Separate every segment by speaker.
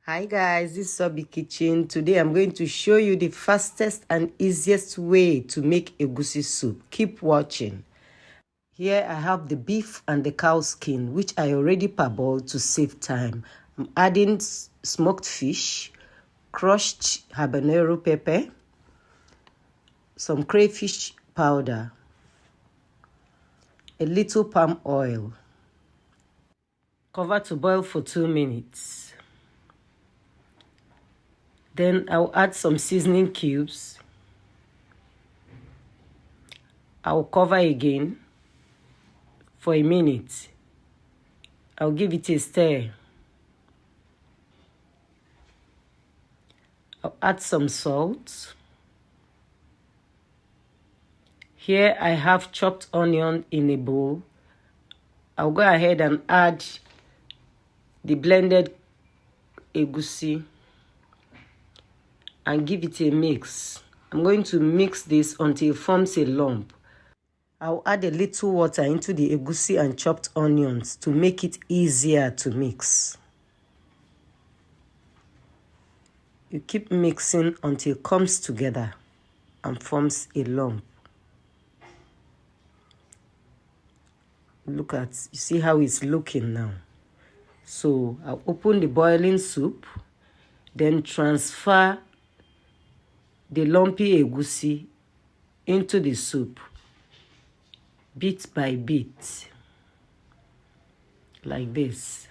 Speaker 1: Hi guys, this is Sobi Kitchen. Today I'm going to show you the fastest and easiest way to make egusi soup. Keep watching. Here I have the beef and the cow skin, which I already parboiled to save time. I'm adding smoked fish, crushed habanero pepper, some crayfish powder, a little palm oil. Cover to boil for 2 minutes. Then I'll add some seasoning cubes. I'll cover again for a minute. I'll give it a stir. I'll add some salt. Here I have chopped onion in a bowl. I'll go ahead and add the blended egusi and give it a mix. I'm going to mix this until it forms a lump. I'll add a little water into the egusi and chopped onions to make it easier to mix. You keep mixing until it comes together and forms a lump. You see how it's looking now. So I'll open the boiling soup, then transfer the lumpy egusi into the soup, bit by bit, like this.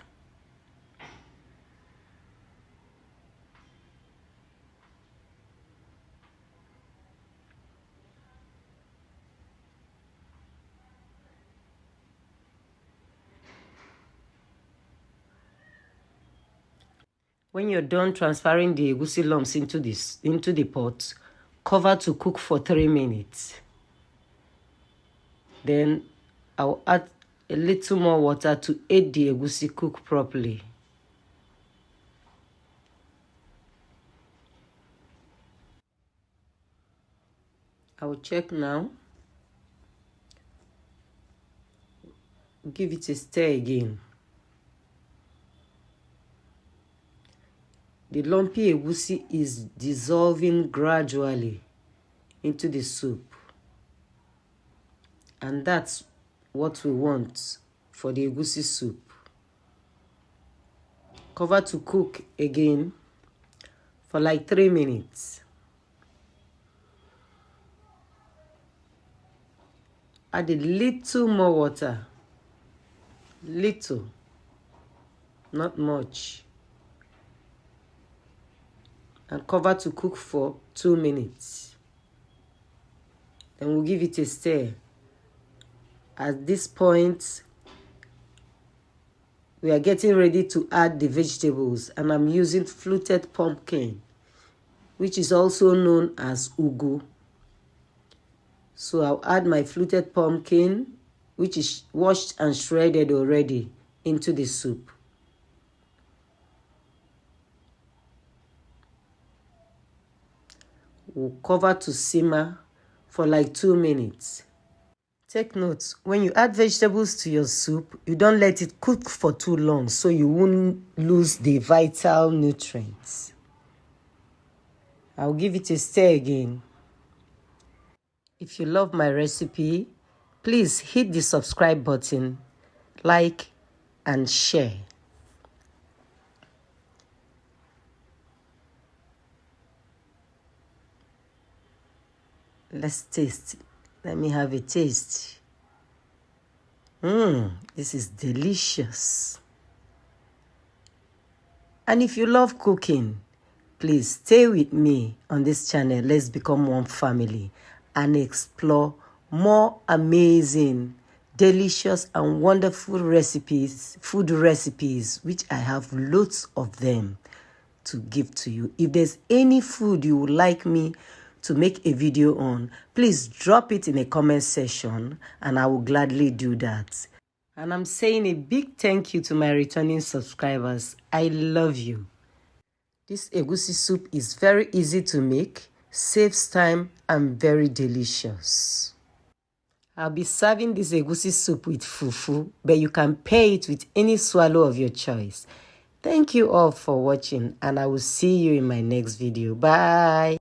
Speaker 1: When you're done transferring the egusi lumps into the pot, cover to cook for 3 minutes. Then I'll add a little more water to aid the egusi cook properly. I will check now. Give it a stir again. The lumpy egusi is dissolving gradually into the soup. And that's what we want for the egusi soup. Cover to cook again for like 3 minutes. Add a little more water. Little, not much. And cover to cook for 2 minutes. Then we'll give it a stir. At this point, we are getting ready to add the vegetables, and I'm using fluted pumpkin, which is also known as ugu. So I'll add my fluted pumpkin, which is washed and shredded already, into the soup. We'll cover to simmer for like 2 minutes. Take note, when you add vegetables to your soup, you don't let it cook for too long so you won't lose the vital nutrients. I'll give it a stir again. If you love my recipe, please hit the subscribe button, like, and share. Let's taste. Let me have a taste. This is delicious. And if you love cooking, please stay with me on this channel. Let's become one family and explore more amazing, delicious, and wonderful recipes, food recipes, which I have loads of them to give to you. If there's any food you would like me to make a video on, please drop it in a comment section and I will gladly do that. And I'm saying a big thank you to my returning subscribers. I love you. This egusi soup is very easy to make, saves time, and very delicious. I'll be serving this egusi soup with fufu, but you can pair it with any swallow of your choice. Thank you all for watching, and I will see you in my next video. Bye.